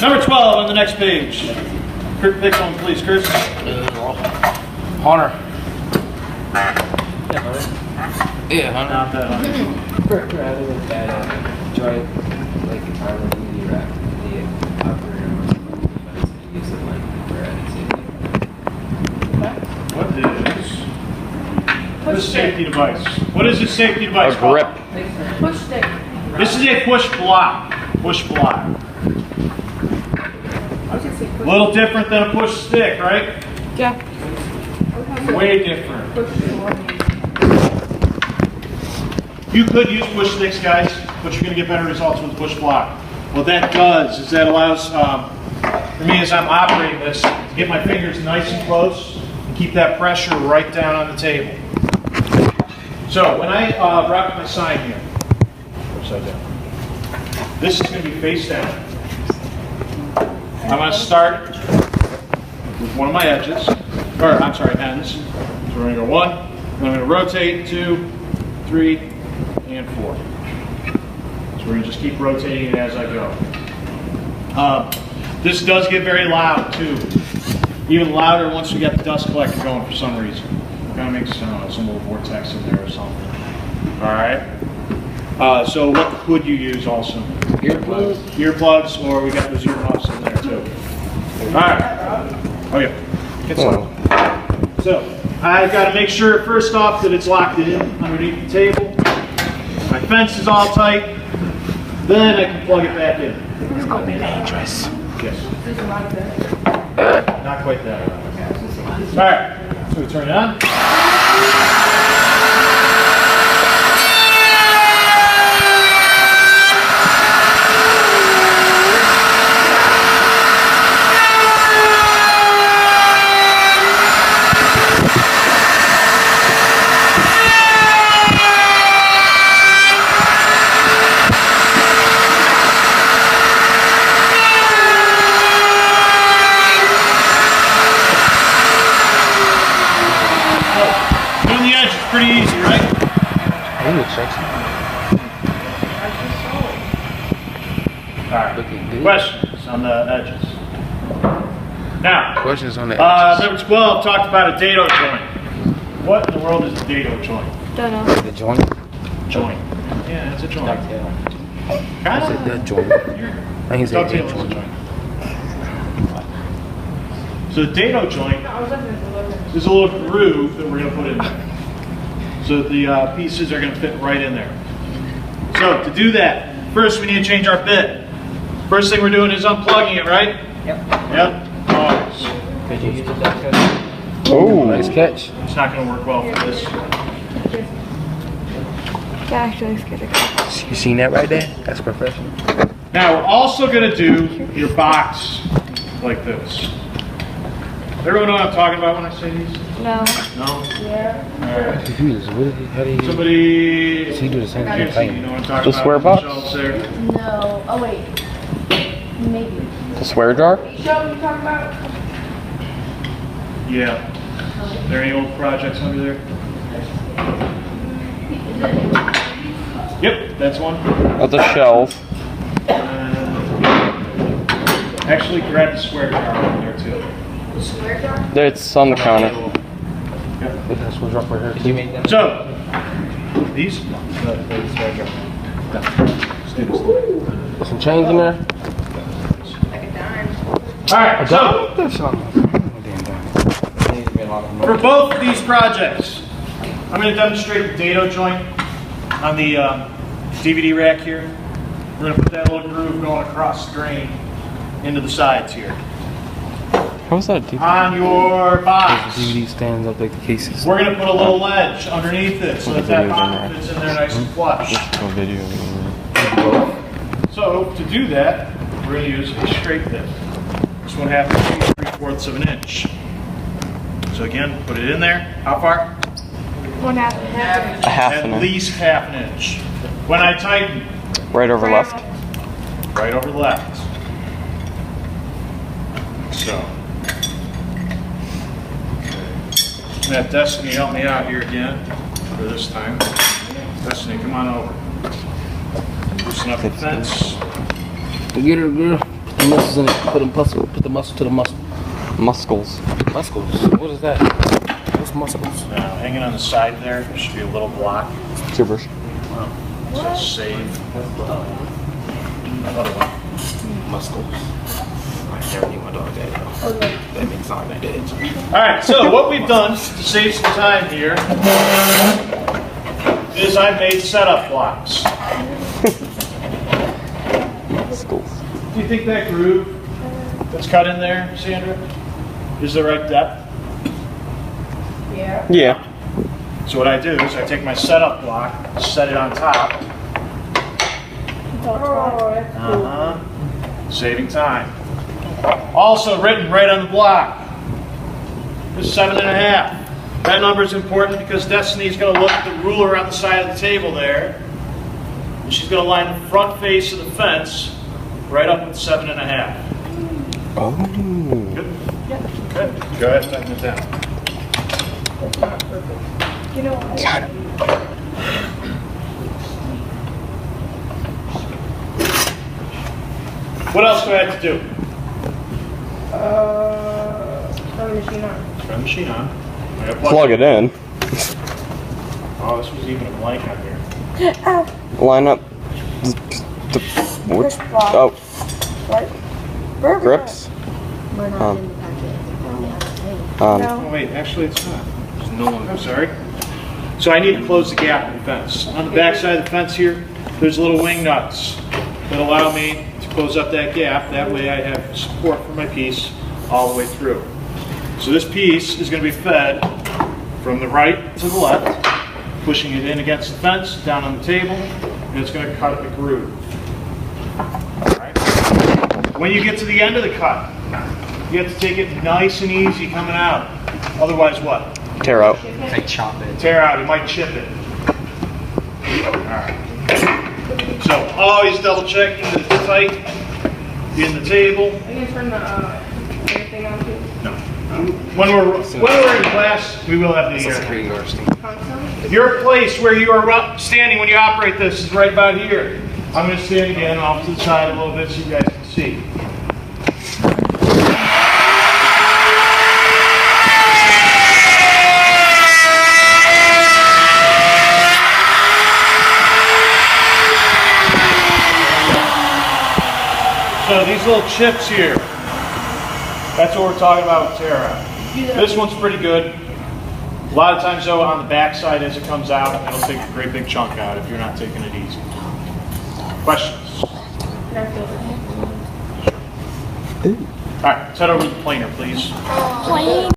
Number 12 on the next page. Pick one, please, Chris. Hunter. Yeah, Hunter. Not that Hunter. Rather than that, joint like guitar with the rack, the operator use it like for editing. What is this safety device? What is this safety device called? Grip. Push stick. This is a push block. Push block. I was gonna say A push. little different than a push stick, right? Yeah. Way different. Push stick. You could use push sticks, guys, but you're going to get better results with push block. What that does is that allows, for me as I'm operating this, to get my fingers nice and close and keep that pressure right down on the table. So when I rock my sign here, upside down, this is going to be face down. I'm going to start with one of my edges, or I'm sorry, ends. So we're going to go 1, and I'm going to rotate 2, 3, and 4. So we're going to just keep rotating it as I go. This does get very loud too. Even louder once we get the dust collector going for some reason. Kind of makes some little vortex in there or something. Alright. So what could you use also? Earplugs. Earplugs, or we got those earmuffs in there too. Alright. Oh yeah. Get started. So I've got to make sure first off that it's locked in underneath the table. My fence is all tight. Then I can plug it back in. It's gonna be dangerous. Yes. Not quite that. Alright. So we turn it on. Pretty easy, right? I think it checks. All right. Looking good. Questions on the edges? Now, Questions on the edges. number 12 talked about a dado joint. What in the world is a dado joint? Don't know. The joint. Joint. Yeah, it's a joint. I said the joint. I think it's a Dovetail is a joint. joint. So the dado joint is a little groove that we're going to put in there. So the pieces are going to fit right in there. So to do that, first we need to change our bit. First thing we're doing is unplugging it, right? Yep. Yep. Always. Could you use a duck cutter? Oh, nice catch. It's not going to work well for this. Yeah, actually, it's good. You seen that right there? That's professional. Now we're also going to do your box like this. Everyone know what I'm talking about when I say these? No. No? Yeah. Alright. Confused. How do you? Somebody... Does he do the same Can't see, thing? you know what I'm talking The about? square box? Shelves there. No. Oh, wait. Maybe. The swear jar? Show you talking about? Yeah. Are there any old projects under there? Yep, that's one. Of the shelf. Actually, grab the square jar over there too. The square jar? There, it's on the counter. Yep. That's what's up right here. Did you make them? So, these? There's some change in there. Like a dime. Alright, so There's some. for both of these projects, I'm going to demonstrate the dado joint on the DVD rack here. We're going to put that little groove going across the grain into the sides here. How's that DVD? On your box, DVD stands up like the cases. we're going to put a little ledge underneath it so that that Videos in bottom there. fits in there nice and flush. No video. So to do that, we're going to use a straight bit. This one happens to be 3/4 of an inch. So again, put it in there. How far? 1/2. A half At an inch. least half an inch. When I tighten, Right over left. right over left. So. I'm gonna have Destiny help me out here again for this time. Destiny, come on over. Loosen up the fence. Get her, girl. The muscles in it. Put the muscle to the muscle. Muscles. Muscles. What is that? What's muscles? Now, hanging on the side there should be a little block. Gibberish. It says save. Another one. Muscles. I never knew my dog that. That makes sound like that. All right, so what we've done to save some time here is I've made setup blocks. Muscles. Do you think that groove that's cut in there, Sandra, is the right depth? Yeah. Yeah. So what I do is I take my setup block, set it on top, Oh, that's cool. saving time. Also written right on the block is 7.5. That number is important because Destiny's going to look at the ruler on the side of the table there, and she's going to line the front face of the fence right up with 7.5. Oh. Good? Good. Go ahead, tighten it down. That's not perfect. You know what? What else do I have to do? Turn the machine on. Turn the machine on. I gotta Plug it in. Oh, this was even a blank on here. Line up. Push block. Oh, What? Burger. grips. We're not Um, in the packet. On. No. Oh, wait, actually it's not. There's no one. I'm sorry. So I need to close the gap in the fence. On the back side of the fence here, there's little wing nuts that allow me to close up that gap. That way I have support for my piece all the way through. So this piece is going to be fed from the right to the left, pushing it in against the fence, down on the table, and it's going to cut the groove. All right. When you get to the end of the cut, you have to take it nice and easy coming out. Otherwise what? Tear out. They chop it. Tear out, it might chip it. Alright. So always double checking that it's tight in the table. Are you gonna turn the everything on too? No. When we're in class, we will have the Pretty interesting. Console? your place where you are standing when you operate this is right about here. I'm going to stand again off to the side a little bit so you guys can see. So these little chips here, that's what we're talking about with tear out. This one's pretty good. A lot of times though, on the back side as it comes out, it'll take a great big chunk out if you're not taking it easy. Questions? Can I feel it? All right, let's head over to the planer, please. Plane.